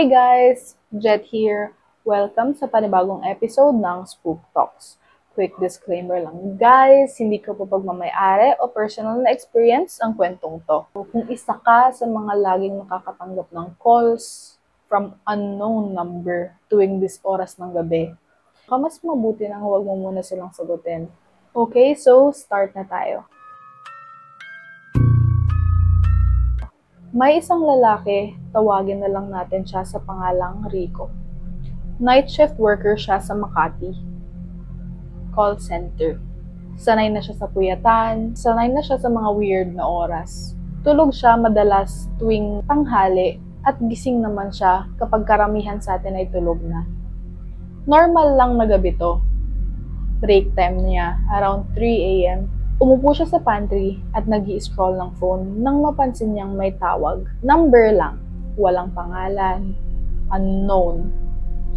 Hey guys! Jet here. Welcome sa panibagong episode ng Spook Talks. Quick disclaimer lang guys, hindi ko po pagmamayari o personal na experience ang kwentong to. Kung isa ka sa mga laging nakakatanggap ng calls from unknown number tuwing this oras ng gabi, mas mabuti nang huwag mo muna silang sagutin. Okay, so start na tayo. May isang lalaki, tawagin na lang natin siya sa pangalang Rico. Night shift worker siya sa Makati. Call center. Sanay na siya sa puyatan, sanay na siya sa mga weird na oras. Tulog siya madalas tuwing tanghali at gising naman siya kapag karamihan sa atin ay tulog na. Normal lang na gabi to. Break time niya, around 3 a.m. Umupo siya sa pantry at nag-i-scroll ng phone nang mapansin niyang may tawag. Number lang, walang pangalan, unknown,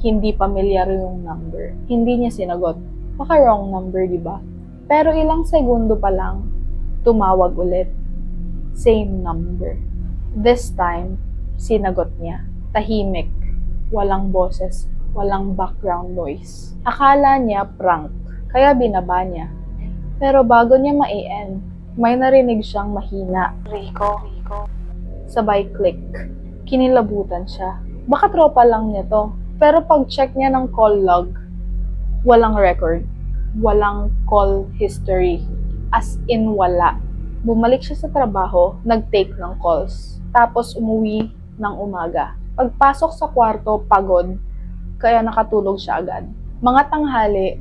hindi pamilyar yung number. Hindi niya sinagot. Baka wrong number, di ba? Pero ilang segundo pa lang, tumawag ulit. Same number. This time, sinagot niya. Tahimik, walang boses, walang background noise. Akala niya prank, kaya binaba niya. Pero bago niya ma-end, may narinig siyang mahina. Rico. Sabay click. Kinilabutan siya. Baka tropa lang niya to. Pero pag-check niya ng call log, walang record. Walang call history. As in wala. Bumalik siya sa trabaho, nag-take ng calls. Tapos umuwi ng umaga. Pagpasok sa kwarto, pagod, kaya nakatulog siya agad. Mga tanghali,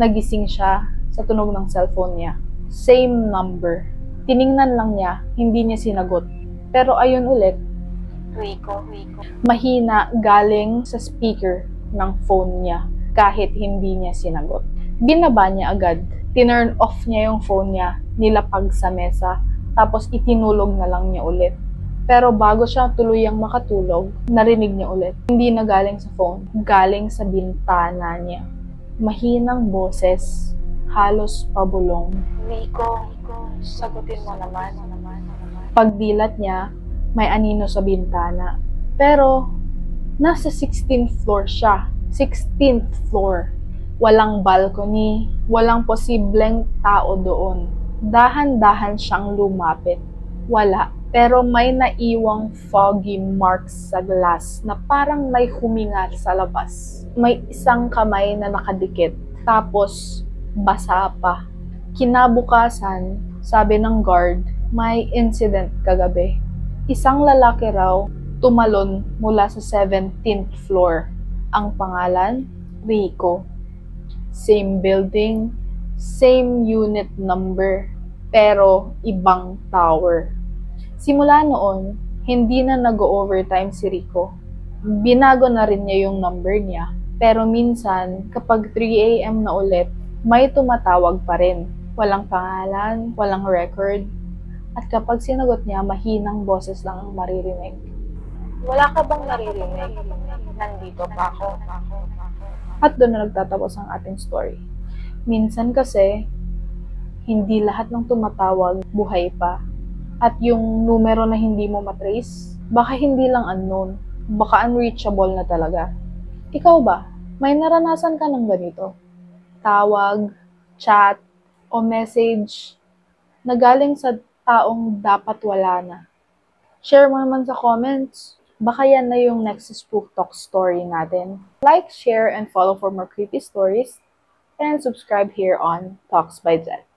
nagising siya sa tunog ng cellphone niya. Same number. Tiningnan lang niya, hindi niya sinagot. Pero ayun ulit, Rico. Mahina galing sa speaker ng phone niya kahit hindi niya sinagot. Binaba niya agad. Tinurn off niya yung phone niya, nilapag sa mesa, tapos itinulog na lang niya ulit. Pero bago siya tuluyang makatulog, narinig niya ulit. Hindi na galing sa phone, galing sa bintana niya. Mahinang boses, halos pabulong. Rico, sagutin mo naman. Pagdilat niya, may anino sa bintana. Pero, nasa 16th floor siya. 16th floor. Walang balcony, walang posibleng tao doon. Dahan-dahan siyang lumapit. Wala. Pero may naiwang foggy marks sa glass na parang may huminga sa labas. May isang kamay na nakadikit. Tapos, basa pa. Kinabukasan, sabi ng guard, may incident kagabi. Isang lalaki raw tumalon mula sa 17th floor. Ang pangalan, Rico. Same building, same unit number, pero ibang tower. Simula noon, hindi na nag-overtime si Rico. Binago na rin niya yung number niya. Pero minsan, kapag 3 a.m. na ulit, may tumatawag pa rin. Walang pangalan, walang record. At kapag sinagot niya, mahinang boses lang ang maririnig. Wala ka bang naririnig? Nandito pa ako. At doon na nagtatapos ang ating story. Minsan kasi, hindi lahat ng tumatawag buhay pa. At yung numero na hindi mo matrace, baka hindi lang unknown, baka unreachable na talaga. Ikaw ba? May naranasan ka ng ganito? Tawag, chat, o message na galing sa taong dapat wala na. Share mo naman sa comments. Baka yan na yung next Spook Talk story natin. Like, share, and follow for more creepy stories. And subscribe here on Talks by Jet.